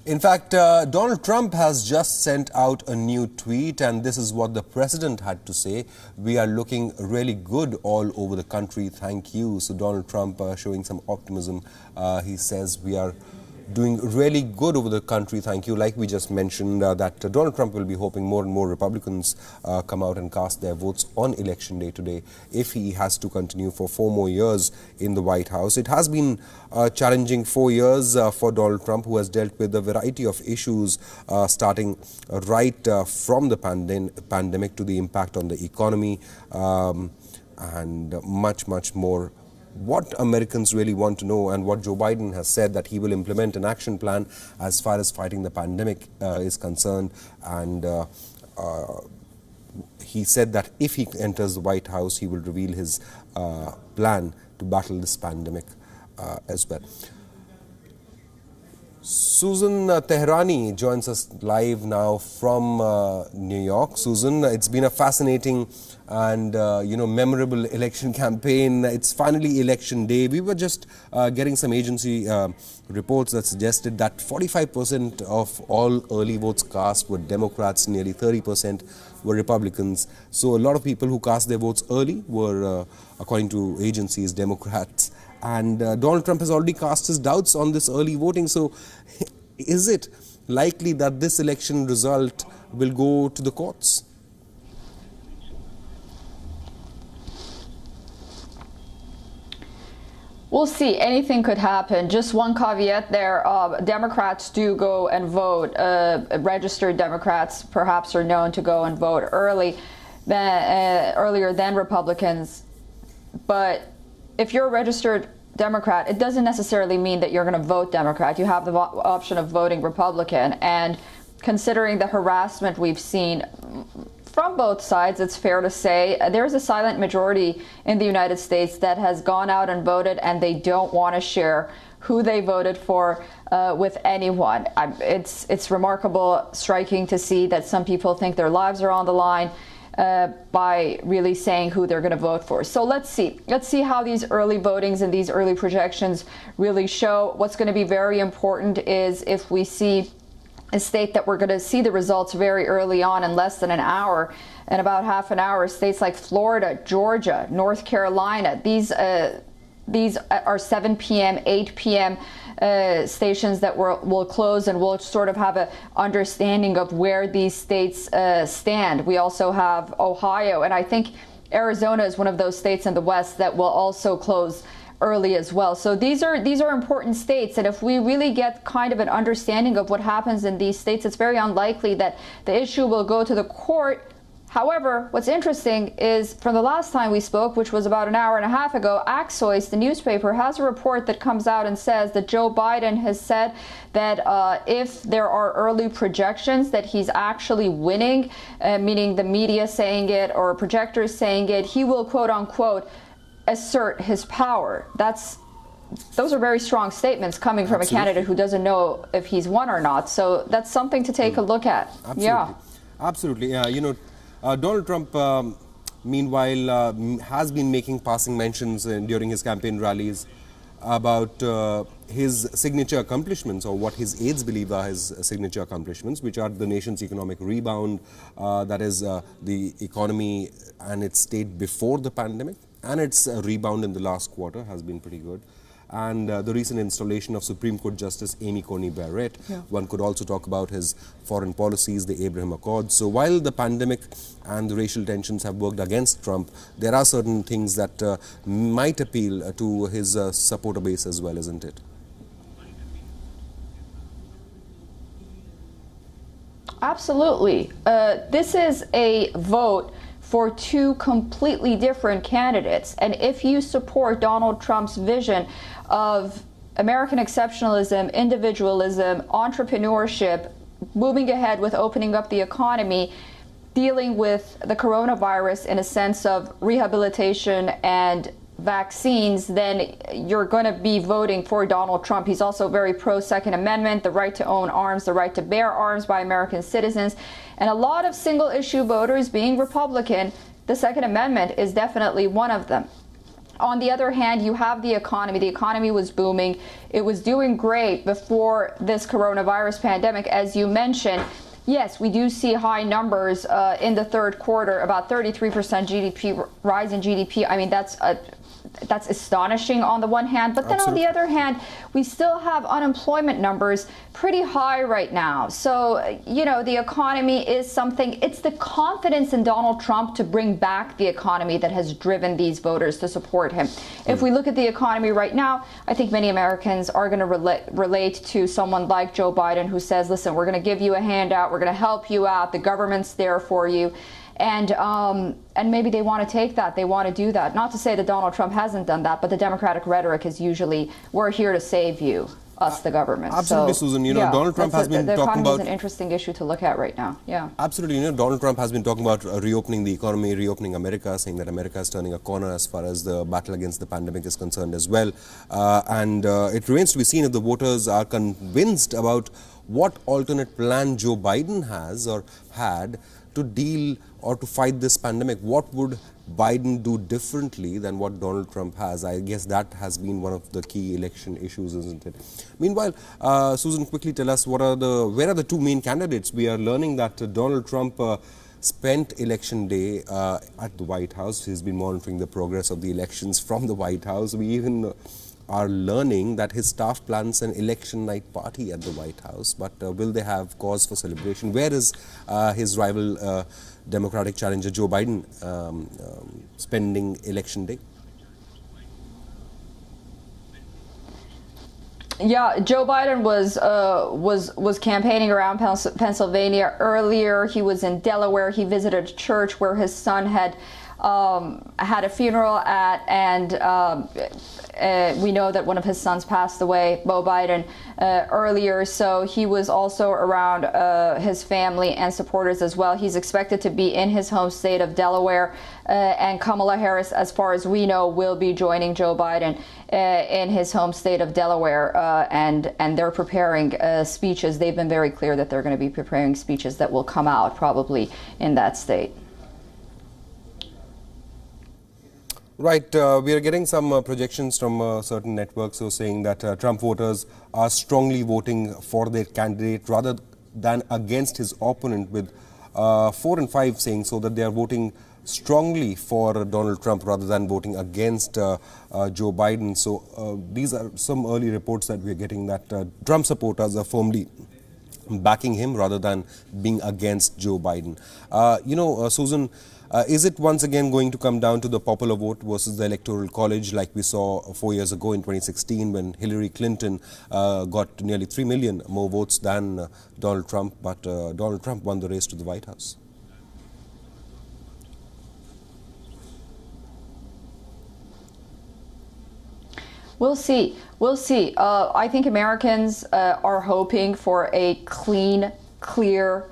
In fact, Donald Trump has just sent out a new tweet, and this is what the president had to say. We are looking really good all over the country. Thank you. So Donald Trump showing some optimism. He says we are doing really good over the country. Thank you. Like we just mentioned, that Donald Trump will be hoping more and more Republicans come out and cast their votes on election day today if he has to continue for 4 more years in the White House. It has been a challenging 4 years for Donald Trump, who has dealt with a variety of issues, starting right from the pandemic to the impact on the economy and much, much more. What Americans really want to know, and what Joe Biden has said, that he will implement an action plan as far as fighting the pandemic is concerned. And he said that if he enters the White House, he will reveal his plan to battle this pandemic as well. Susan Tehrani joins us live now from New York. Susan, it's been a fascinating and memorable election campaign. It's finally election day. We were just getting some agency reports that suggested that 45% of all early votes cast were Democrats, nearly 30% were Republicans. So a lot of people who cast their votes early were, according to agencies, Democrats. And Donald Trump has already cast his doubts on this early voting. So is it likely that this election result will go to the courts? We'll see. Anything could happen. Just one caveat there. Democrats do go and vote. Registered Democrats perhaps are known to go and vote earlier than Republicans. But if you're a registered Democrat, it doesn't necessarily mean that you're going to vote Democrat. You have the option of voting Republican. And considering the harassment we've seen from both sides, it's fair to say there's a silent majority in the United States that has gone out and voted, and they don't want to share who they voted for with anyone. It's remarkable, striking to see that some people think their lives are on the line by really saying who they're going to vote for. So let's see how these early votings and these early projections really show. What's going to be very important is if we see a state that we're going to see the results very early on, in less than an hour, in about half an hour, states like Florida, Georgia, North Carolina, these are 7 p.m., 8 p.m. Stations that will close, and we'll sort of have an understanding of where these states stand. We also have Ohio, and I think Arizona is one of those states in the West that will also close early as well. So these are important states, and if we really get kind of an understanding of what happens in these states, it's very unlikely that the issue will go to the court. However, what's interesting is from the last time we spoke, which was about an hour and a half ago, Axios, the newspaper, has a report that comes out and says that Joe Biden has said that if there are early projections that he's actually winning, meaning the media saying it or projectors saying it, he will, quote unquote, assert his power. Those are very strong statements coming from Absolutely. A candidate who doesn't know if he's won or not. So that's something to take a look at. Absolutely. Yeah. Absolutely. Yeah. Donald Trump, meanwhile, has been making passing mentions during his campaign rallies about his signature accomplishments, or what his aides believe are his signature accomplishments, which are the nation's economic rebound, that is the economy and its state before the pandemic, and its rebound in the last quarter has been pretty good. And the recent installation of Supreme Court Justice Amy Coney Barrett. Yeah. One could also talk about his foreign policies, the Abraham Accords. So while the pandemic and the racial tensions have worked against Trump, there are certain things that might appeal to his supporter base as well, isn't it? Absolutely. This is a vote for two completely different candidates. And if you support Donald Trump's vision of American exceptionalism, individualism, entrepreneurship, moving ahead with opening up the economy, dealing with the coronavirus in a sense of rehabilitation and vaccines, then you're going to be voting for Donald Trump. He's also very pro-Second Amendment, the right to own arms, the right to bear arms by American citizens. And a lot of single-issue voters being Republican, the Second Amendment is definitely one of them. on the other hand, you have the economy. The economy was booming. It was doing great before this coronavirus pandemic, as you mentioned. Yes, we do see high numbers in the third quarter, about 33% GDP rise in GDP. I mean, that's astonishing on the one hand, but then Absolutely. On the other hand, we still have unemployment numbers pretty high right now. So, you know, the economy is something, it's the confidence in Donald Trump to bring back the economy that has driven these voters to support him. If we look at the economy right now, I think many Americans are going to relate to someone like Joe Biden, who says, listen, we're going to give you a handout, we're going to help you out, the government's there for you. And maybe they want to take that. They want to do that. Not to say that Donald Trump hasn't done that, but the Democratic rhetoric is usually, we're here to save you, us, the government. Absolutely, so, Susan. You know, Donald Trump has been talking about... The economy is an interesting issue to look at right now. Yeah. Absolutely. You know, Donald Trump has been talking about reopening the economy, reopening America, saying that America is turning a corner as far as the battle against the pandemic is concerned as well. It remains to be seen if the voters are convinced about what alternate plan Joe Biden has or had to deal or to fight this pandemic. What would Biden do differently than what Donald Trump has? I guess that has been one of the key election issues, isn't it? Meanwhile, Susan, quickly tell us, where are the two main candidates? We are learning that Donald Trump spent election day at the White House. He's been monitoring the progress of the elections from the White House. We even are learning that his staff plans an election night party at the White House, but will they have cause for celebration? Where is his rival Democratic challenger Joe Biden spending election day? Yeah, Joe Biden was campaigning around Pennsylvania earlier. He was in Delaware. He visited a church where his son had a funeral at, and we know that one of his sons passed away, Beau Biden, earlier. So he was also around his family and supporters as well. He's expected to be in his home state of Delaware, and Kamala Harris, as far as we know, will be joining Joe Biden in his home state of Delaware, and they're preparing speeches. They've been very clear that they're going to be preparing speeches that will come out probably in that state. Right. We are getting some projections from certain networks who are saying that Trump voters are strongly voting for their candidate rather than against his opponent, with 4 and 5 saying so that they are voting strongly for Donald Trump rather than voting against Joe Biden. So these are some early reports that we are getting, that Trump supporters are firmly backing him rather than being against Joe Biden. Susan, is it once again going to come down to the popular vote versus the Electoral College, like we saw 4 years ago in 2016 when Hillary Clinton got nearly 3 million more votes than Donald Trump, but Donald Trump won the race to the White House? We'll see. We'll see. I think Americans are hoping for a clean, clear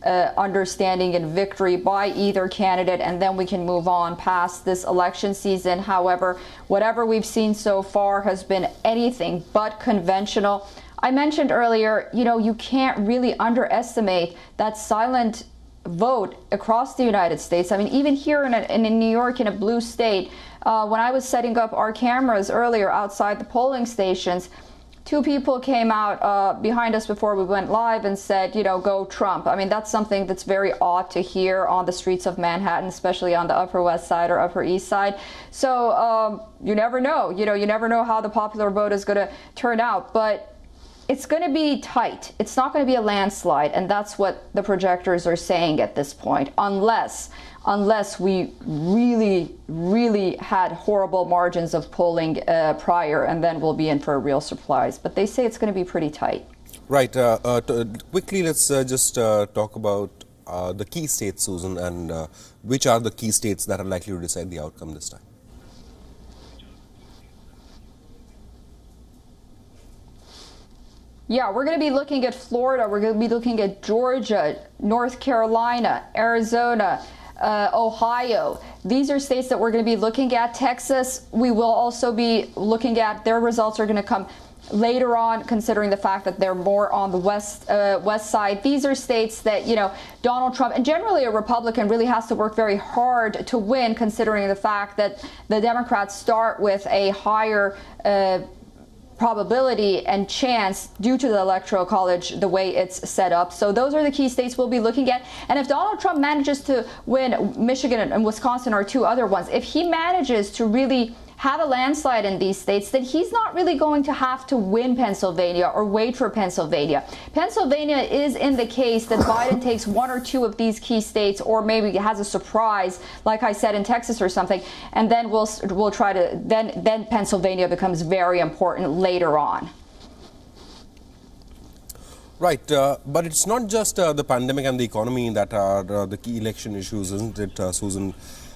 understanding and victory by either candidate, and then we can move on past this election season. However, whatever we've seen so far has been anything but conventional. I mentioned earlier, you can't really underestimate that silent vote across the United States. I mean, even here in New York, in a blue state, when I was setting up our cameras earlier outside the polling stations, 2 people came out behind us before we went live and said, go Trump. I mean, that's something that's very odd to hear on the streets of Manhattan, especially on the Upper West Side or Upper East Side. So you never know. You never know how the popular vote is going to turn out. But it's going to be tight. It's not going to be a landslide. And that's what the projectors are saying at this point, unless we really, really had horrible margins of polling prior, and then we'll be in for a real surprise. But they say it's going to be pretty tight. Right. Quickly, let's just talk about the key states, Susan, and which are the key states that are likely to decide the outcome this time? Yeah, we're going to be looking at Florida. We're going to be looking at Georgia, North Carolina, Arizona, Ohio. These are states that we're going to be looking at. Texas, we will also be looking at. Their results are going to come later on, considering the fact that they're more on the west side, these are states that, you know, Donald Trump and generally a Republican really has to work very hard to win, considering the fact that the Democrats start with a higher probability and chance due to the Electoral College, the way it's set up. So those are the key states we'll be looking at. And if Donald Trump manages to win, Michigan and Wisconsin are two other ones, if he manages to really have a landslide in these states, then he's not really going to have to win Pennsylvania or wait for Pennsylvania. Pennsylvania is in the case that Biden takes one or two of these key states, or maybe has a surprise, like I said, in Texas or something, and then we'll try to, then Pennsylvania becomes very important later on. Right, but it's not just the pandemic and the economy that are the key election issues, isn't it, Susan?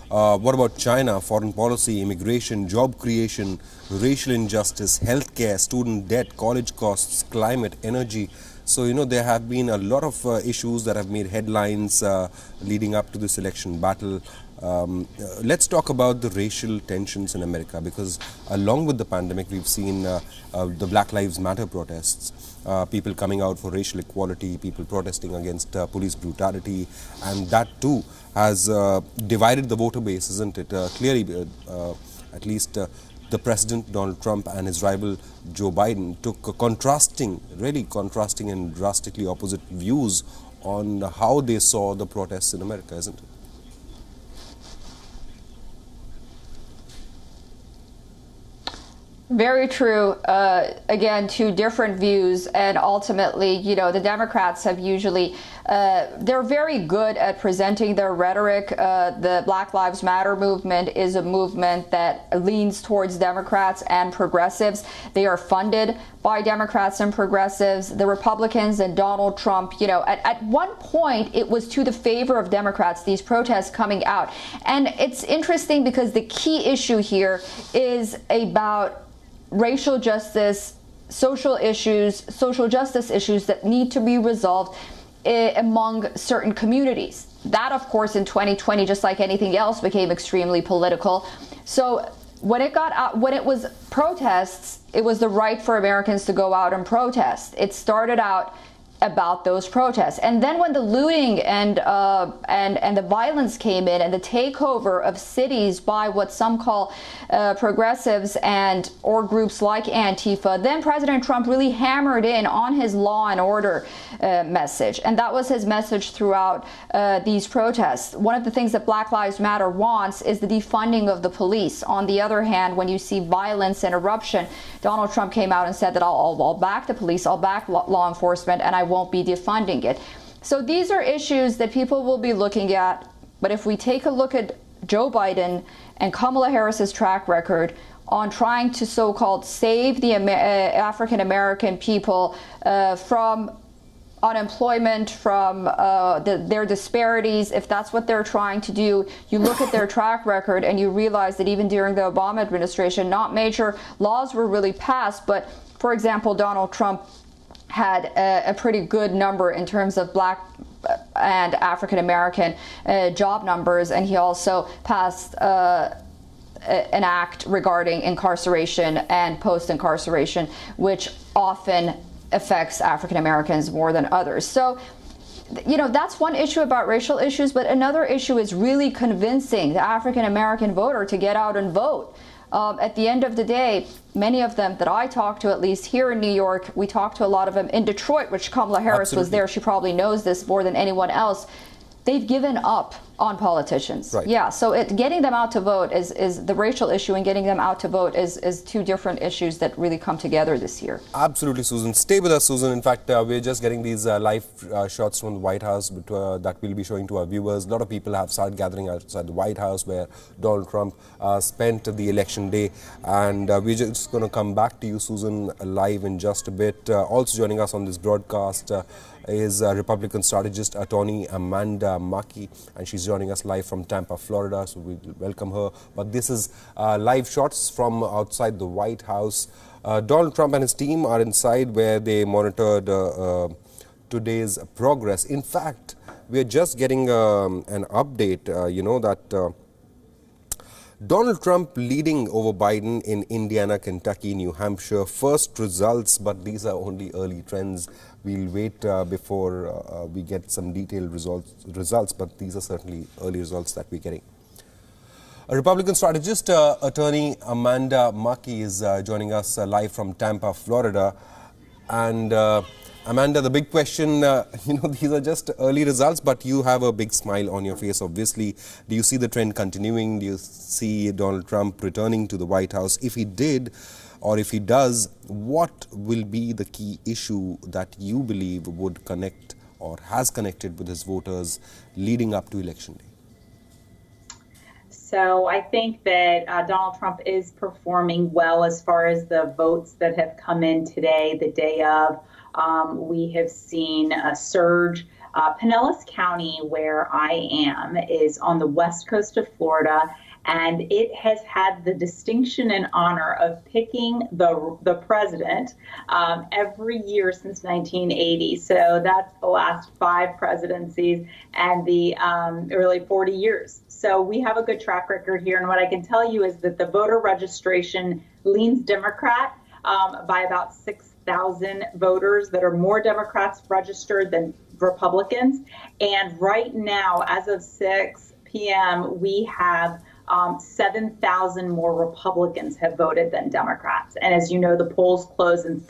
What about China, foreign policy, immigration, job creation, racial injustice, healthcare, student debt, college costs, climate, energy? So, you know, there have been a lot of issues that have made headlines leading up to this election battle. Let's talk about the racial tensions in America, because along with the pandemic, we've seen the Black Lives Matter protests. People coming out for racial equality, people protesting against police brutality, and that too has divided the voter base, isn't it? Clearly, at least the President, Donald Trump, and his rival, Joe Biden, took really contrasting and drastically opposite views on how they saw the protests in America, isn't it? Very true. Again, two different views, and ultimately, you know, the Democrats have usually, they're very good at presenting their rhetoric. The Black Lives Matter movement is a movement that leans towards Democrats and progressives. They are funded by Democrats and progressives. The Republicans and Donald Trump, you know, at one point it was to the favor of Democrats, these protests coming out. And it's interesting because the key issue here is about racial justice, social justice issues that need to be resolved among certain communities. That, of course, in 2020, just like anything else, became extremely political. So when it was protests, it was the right for Americans to go out and protest. It started out about those protests, and then when the looting and the violence came in, and the takeover of cities by what some call progressives or groups like Antifa, then President Trump really hammered in on his law and order message, and that was his message throughout these protests. One of the things that Black Lives Matter wants is the defunding of the police. On the other hand, when you see violence and eruption, Donald Trump came out and said that I'll back the police, I'll back law enforcement, and I won't be defunding it. So these are issues that people will be looking at. But if we take a look at Joe Biden and Kamala Harris's track record on trying to so-called save the African American people from unemployment, from their disparities, if that's what they're trying to do, you look at their track record and you realize that even during the Obama administration, not major laws were really passed, but for example, Donald Trump had a pretty good number in terms of Black and African American job numbers, and he also passed an act regarding incarceration and post-incarceration, which often affects African Americans more than others. So, you know, that's one issue about racial issues, but another issue is really convincing the African American voter to get out and vote. At the end of the day, many of them that I talk to, at least here in New York, we talk to a lot of them in Detroit, which Kamala Harris was there. She probably knows this more than anyone else. They've given up on politicians. Right. Yeah, so getting them out to vote is the racial issue, and getting them out to vote is two different issues that really come together this year. Absolutely, Susan. Stay with us, Susan. In fact, we're just getting these live shots from the White House that we'll be showing to our viewers. A lot of people have started gathering outside the White House where Donald Trump spent the election day. And we're just going to come back to you, Susan, live in just a bit. Also joining us on this broadcast is Republican strategist attorney Amanda Markey, and she's joining us live from Tampa, Florida, so we welcome her. But this is live shots from outside the White House. Donald Trump and his team are inside where they monitored today's progress. In fact, we're just getting an update, you know, that Donald Trump leading over Biden in Indiana, Kentucky, New Hampshire. First results, but these are only early trends. We'll wait before we get some detailed results, but these are certainly early results that we're getting. A Republican strategist, attorney Amanda Markey, is joining us live from Tampa, Florida. And Amanda, the big question, these are just early results, but you have a big smile on your face, obviously. Do you see the trend continuing? Do you see Donald Trump returning to the White House? If he did, or if he does, what will be the key issue that you believe would connect or has connected with his voters leading up to Election Day? So I think that Donald Trump is performing well as far as the votes that have come in today, the day of. We have seen a surge. Pinellas County, where I am, is on the west coast of Florida, and it has had the distinction and honor of picking the president every year since 1980. So that's the last 5 presidencies and the early 40 years. So we have a good track record here. And what I can tell you is that the voter registration leans Democrat by about 6,000 voters, that are more Democrats registered than Republicans. And right now, as of 6 p.m., we have 7,000 more Republicans have voted than Democrats. And as you know, the polls close in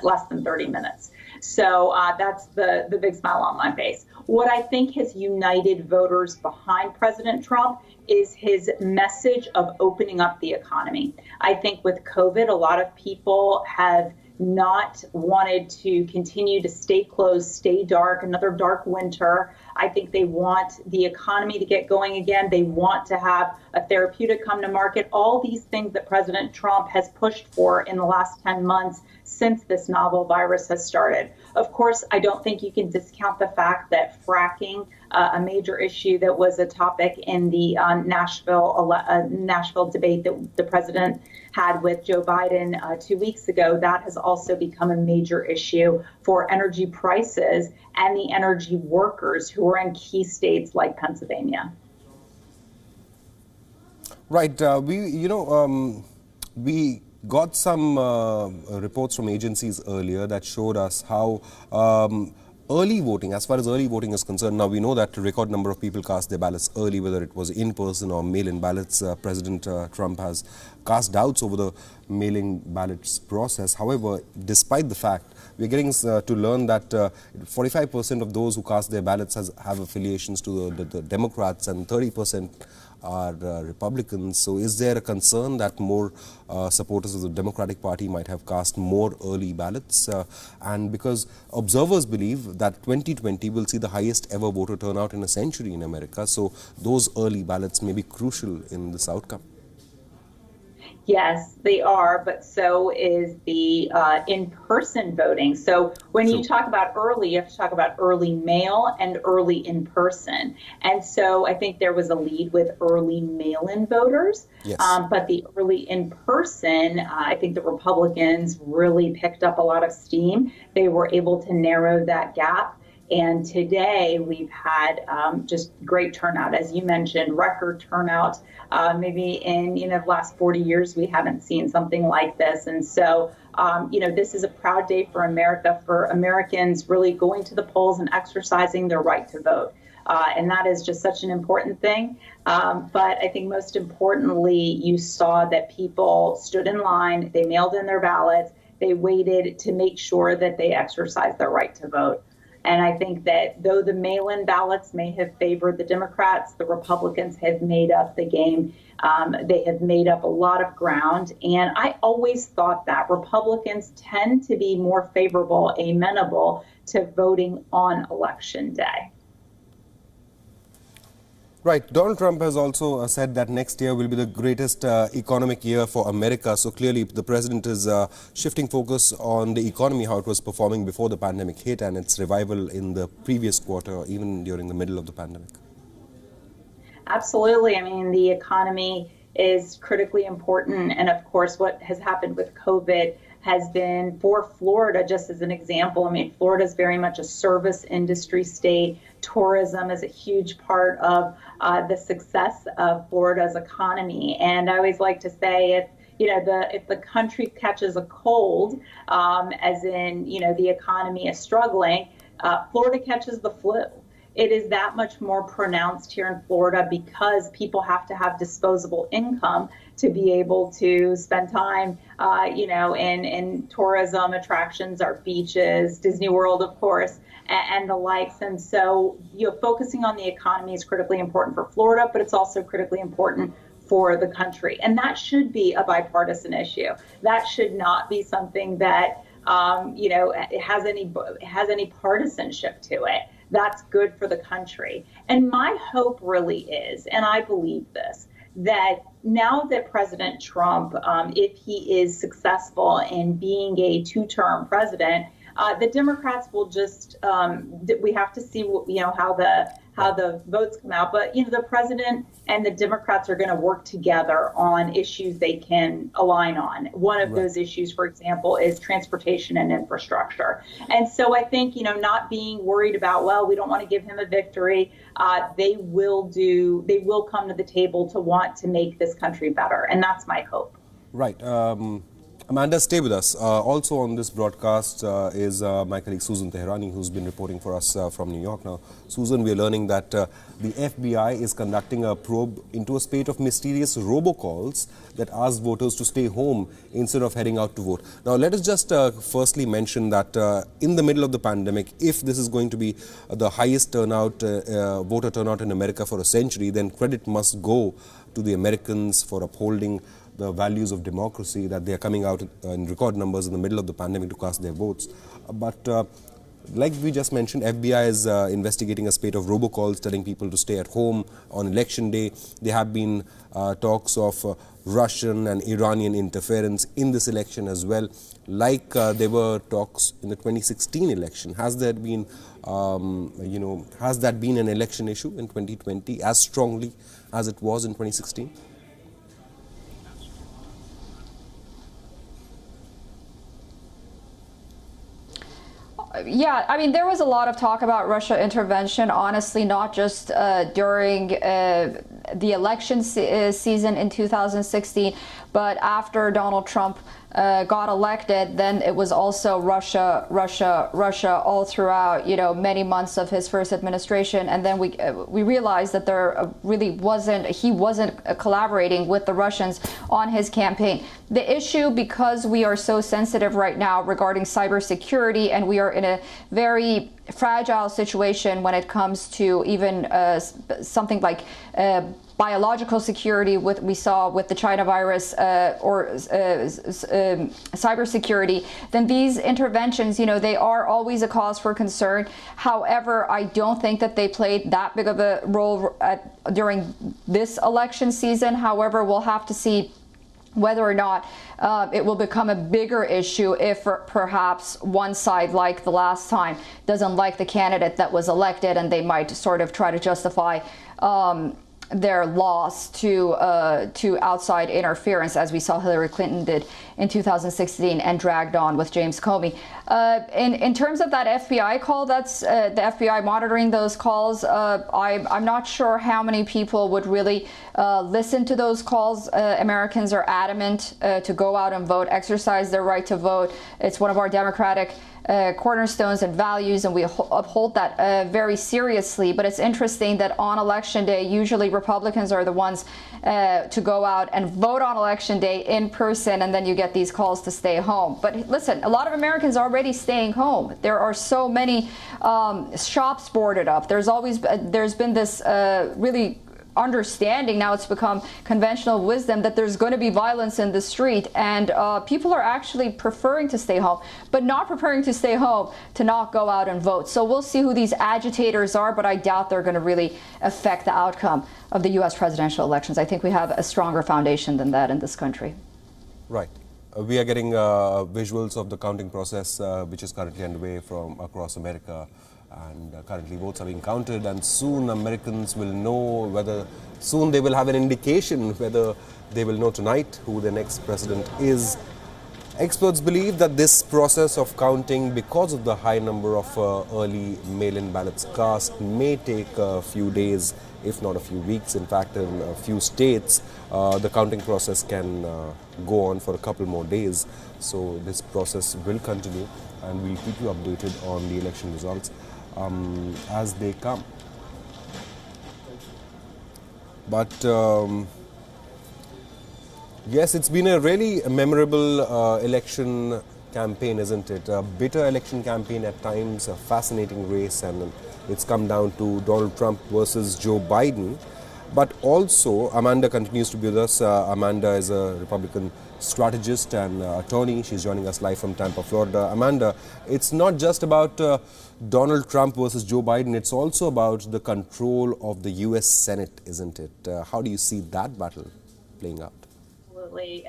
less than 30 minutes. So that's the big smile on my face. What I think has united voters behind President Trump is his message of opening up the economy. I think with COVID, a lot of people have not wanted to continue to stay closed, stay dark, another dark winter. I think they want the economy to get going again. They want to have a therapeutic come to market. All these things that President Trump has pushed for in the last 10 months since this novel virus has started. Of course, I don't think you can discount the fact that fracking, a major issue that was a topic in the Nashville debate that the president had with Joe Biden 2 weeks ago, that has also become a major issue for energy prices and the energy workers who are in key states like Pennsylvania. Right. We got some reports from agencies earlier that showed us how early voting, as far as early voting is concerned, now we know that a record number of people cast their ballots early, whether it was in-person or mail-in ballots. President Trump has cast doubts over the mail-in ballots process. However, despite the fact, we're getting to learn that 45% of those who cast their ballots have affiliations to the Democrats and 30% are Republicans. So is there a concern that more supporters of the Democratic Party might have cast more early ballots? And because observers believe that 2020 will see the highest ever voter turnout in a century in America, so those early ballots may be crucial in this outcome. Yes, they are, but so is the in-person voting. So when you talk about early, you have to talk about early mail and early in-person. And so I think there was a lead with early mail-in voters, yes. But the early in-person, I think the Republicans really picked up a lot of steam. They were able to narrow that gap. And today we've had just great turnout, as you mentioned, record turnout. Maybe in the last 40 years we haven't seen something like this. And so, this is a proud day for America, for Americans really going to the polls and exercising their right to vote. And that is just such an important thing. But I think most importantly, you saw that people stood in line, they mailed in their ballots, they waited to make sure that they exercised their right to vote. And I think that though the mail-in ballots may have favored the Democrats, the Republicans have made up the game. They have made up a lot of ground. And I always thought that Republicans tend to be more favorable, amenable to voting on Election Day. Right. Donald Trump has also said that next year will be the greatest economic year for America. So clearly the president is shifting focus on the economy, how it was performing before the pandemic hit and its revival in the previous quarter, even during the middle of the pandemic. Absolutely. I mean, the economy is critically important. And of course, what has happened with COVID has been for Florida, just as an example. I mean, Florida is very much a service industry state. Tourism is a huge part of the success of Florida's economy. And I always like to say, if the country catches a cold, as in, the economy is struggling, Florida catches the flu. It is that much more pronounced here in Florida because people have to have disposable income to be able to spend time, in tourism attractions, our beaches, Disney World, of course, and the likes. And so, focusing on the economy is critically important for Florida, but it's also critically important for the country. And that should be a bipartisan issue. That should not be something that, it has any partisanship to it. That's good for the country. And my hope really is, and I believe this, that now that President Trump, if he is successful in being a two-term president, the Democrats will just, we have to see, how the votes come out. But, the president and the Democrats are going to work together on issues they can align on. One of those issues, for example, is transportation and infrastructure. And so I think, not being worried about, well, we don't want to give him a victory. They will come to the table to want to make this country better. And that's my hope. Right. Amanda, stay with us. Also on this broadcast is my colleague Susan Teherani, who's been reporting for us from New York. Now, Susan, we're learning that the FBI is conducting a probe into a spate of mysterious robocalls that ask voters to stay home instead of heading out to vote. Now, let us just firstly mention that in the middle of the pandemic, if this is going to be the highest voter turnout in America for a century, then credit must go to the Americans for upholding the values of democracy, that they are coming out in record numbers in the middle of the pandemic to cast their votes. But like we just mentioned, FBI is investigating a spate of robocalls telling people to stay at home on election day. There have been talks of Russian and Iranian interference in this election as well, like there were talks in the 2016 election. Has there been, has that been an election issue in 2020 as strongly as it was in 2016? Yeah, I mean, there was a lot of talk about Russia intervention, honestly, not just during the election season in 2016, but after Donald Trump got elected, then it was also Russia all throughout, many months of his first administration. And then we realized that he wasn't collaborating with the Russians on his campaign. The issue, because we are so sensitive right now regarding cybersecurity, and we are in a very fragile situation when it comes to even something like biological security, we saw with the China virus, or cybersecurity, then these interventions, they are always a cause for concern. However, I don't think that they played that big of a role during this election season. However, we'll have to see whether or not it will become a bigger issue if perhaps one side, like the last time, doesn't like the candidate that was elected, and they might sort of try to justify their loss to outside interference, as we saw Hillary Clinton did in 2016 and dragged on with James Comey. In terms of that FBI call, that's the FBI monitoring those calls. I'm not sure how many people would really listen to those calls. Americans are adamant to go out and vote, exercise their right to vote. It's one of our democratic cornerstones and values, and we uphold that very seriously. But it's interesting that on election day, usually Republicans are the ones to go out and vote on election day in person, and then you get these calls to stay home. But listen, a lot of Americans are already staying home. There are so many shops boarded up. There's been this really understanding, now it's become conventional wisdom, that there's going to be violence in the street, and people are actually preferring to stay home, but not preferring to stay home to not go out and vote. So we'll see who these agitators are, but I doubt they're going to really affect the outcome of the U.S. presidential elections. I think we have a stronger foundation than that in this country. Right. We are getting visuals of the counting process, which is currently underway from across America. And currently votes are being counted, and soon Americans will know soon they will have an indication whether they will know tonight who the next president is. Experts believe that this process of counting, because of the high number of early mail-in ballots cast, may take a few days, if not a few weeks. In fact, in a few states, the counting process can go on for a couple more days. So this process will continue, and we'll keep you updated on the election results as they come. But yes, it's been a really memorable election campaign, isn't it? A bitter election campaign at times, a fascinating race, and it's come down to Donald Trump versus Joe Biden. But also, Amanda continues to be with us. Amanda is a Republican strategist and attorney. She's joining us live from Tampa, Florida. Amanda, it's not just about Donald Trump versus Joe Biden. It's also about the control of the U.S. Senate, isn't it? How do you see that battle playing out? Absolutely.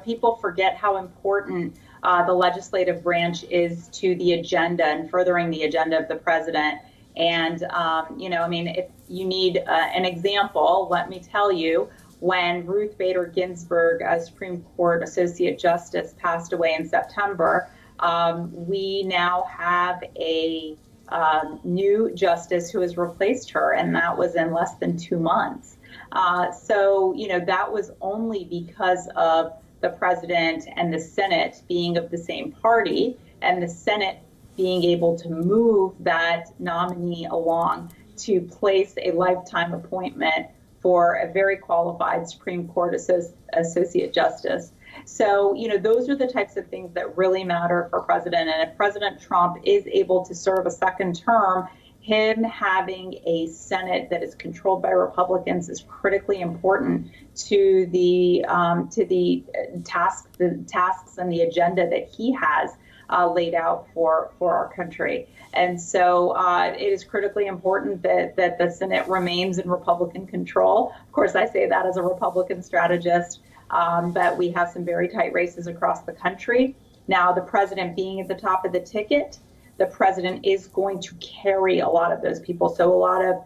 People forget how important the legislative branch is to the agenda and furthering the agenda of the president. And, if you need an example, let me tell you, when Ruth Bader Ginsburg, a Supreme Court Associate Justice, passed away in September, we now have a new justice who has replaced her, and that was in less than 2 months. That was only because of the president and the Senate being of the same party, and the Senate being able to move that nominee along to place a lifetime appointment for a very qualified Supreme Court Associate Justice. So, those are the types of things that really matter for President. And if President Trump is able to serve a second term, him having a Senate that is controlled by Republicans is critically important to the tasks and the agenda that he has laid out for our country. And so it is critically important that the Senate remains in Republican control. Of course, I say that as a Republican strategist, but we have some very tight races across the country. Now, the president being at the top of the ticket, the president is going to carry a lot of those people. So a lot of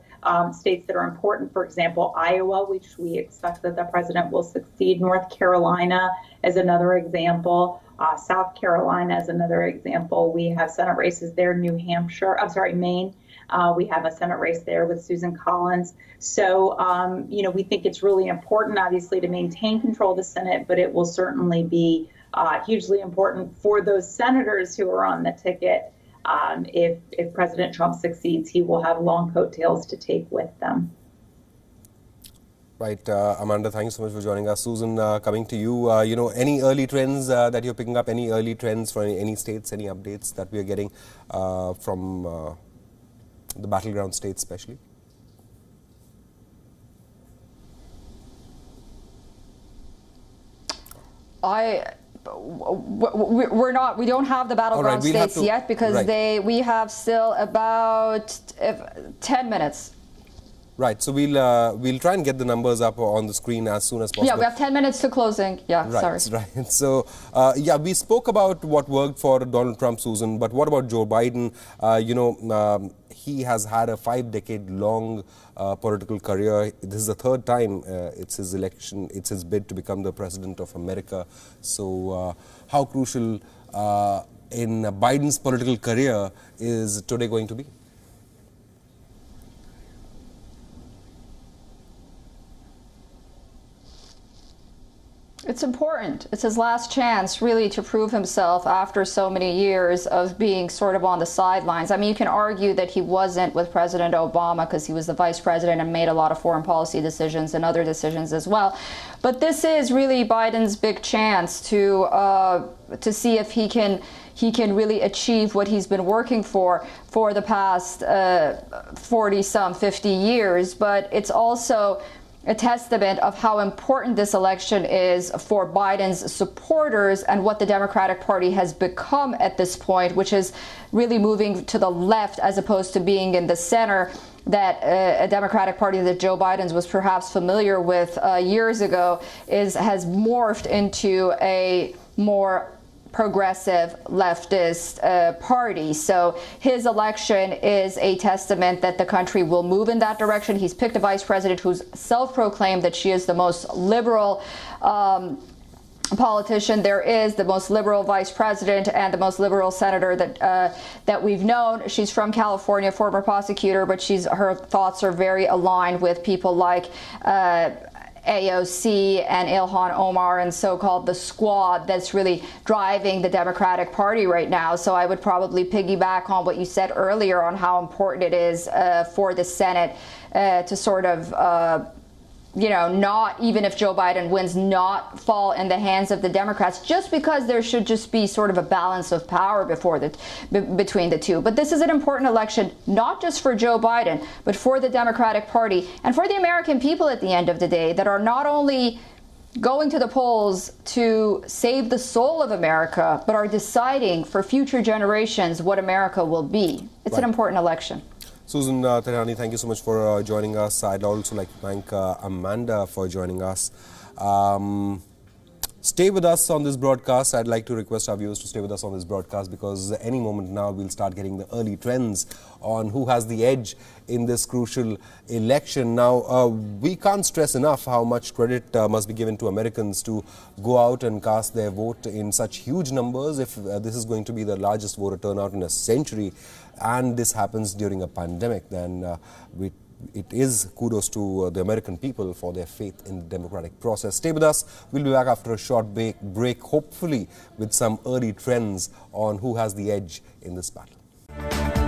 states that are important, for example, Iowa, which we expect that the president will succeed. North Carolina is another example. South Carolina is another example. We have Senate races there. Maine. We have a Senate race there with Susan Collins. So, we think it's really important, obviously, to maintain control of the Senate, but it will certainly be hugely important for those senators who are on the ticket. If President Trump succeeds, he will have long coattails to take with them. Right. Amanda, thanks so much for joining us. Susan, coming to you, any early trends that you're picking up, any early trends from any states, any updates that we are getting from the battleground states especially? We don't have the battleground states yet because we have still about 10 minutes. Right, so we'll try and get the numbers up on the screen as soon as possible. Yeah, we have 10 minutes to closing. Yeah, right, sorry. Right. So, we spoke about what worked for Donald Trump, Susan, but what about Joe Biden? He has had a 5-decade-long political career. This is the third time it's his election, it's his bid to become the president of America. So, how crucial in Biden's political career is today going to be? It's important. It's his last chance, really, to prove himself after so many years of being sort of on the sidelines. I mean, you can argue that he wasn't with President Obama because he was the vice president and made a lot of foreign policy decisions and other decisions as well. But this is really Biden's big chance to see if he can really achieve what he's been working for the past 40-some, 50 years. But it's also a testament of how important this election is for Biden's supporters and what the Democratic Party has become at this point, which is really moving to the left as opposed to being in the center, that a Democratic Party that Joe Biden was perhaps familiar with years ago has morphed into a more progressive leftist party. So his election is a testament that the country will move in that direction. He's picked a vice president who's self-proclaimed that she is the most liberal politician there is, the most liberal vice president and the most liberal senator that we've known. She's from California, former prosecutor, but her thoughts are very aligned with people like AOC and Ilhan Omar and so-called the squad that's really driving the Democratic Party right now. So I would probably piggyback on what you said earlier on how important it is for the Senate to sort of not, even if Joe Biden wins, not fall in the hands of the Democrats, just because there should just be sort of a balance of power between the two. But this is an important election, not just for Joe Biden, but for the Democratic Party and for the American people at the end of the day, that are not only going to the polls to save the soul of America, but are deciding for future generations what America will be. It's an important election. Susan Tehrani, thank you so much for joining us. I'd also like to thank Amanda for joining us. Stay with us on this broadcast. I'd like to request our viewers to stay with us on this broadcast, because any moment now we'll start getting the early trends on who has the edge in this crucial election. Now, we can't stress enough how much credit must be given to Americans to go out and cast their vote in such huge numbers. If this is going to be the largest voter turnout in a century, and this happens during a pandemic, then it is kudos to the American people for their faith in the democratic process. Stay with us. We'll be back after a short break, hopefully with some early trends on who has the edge in this battle.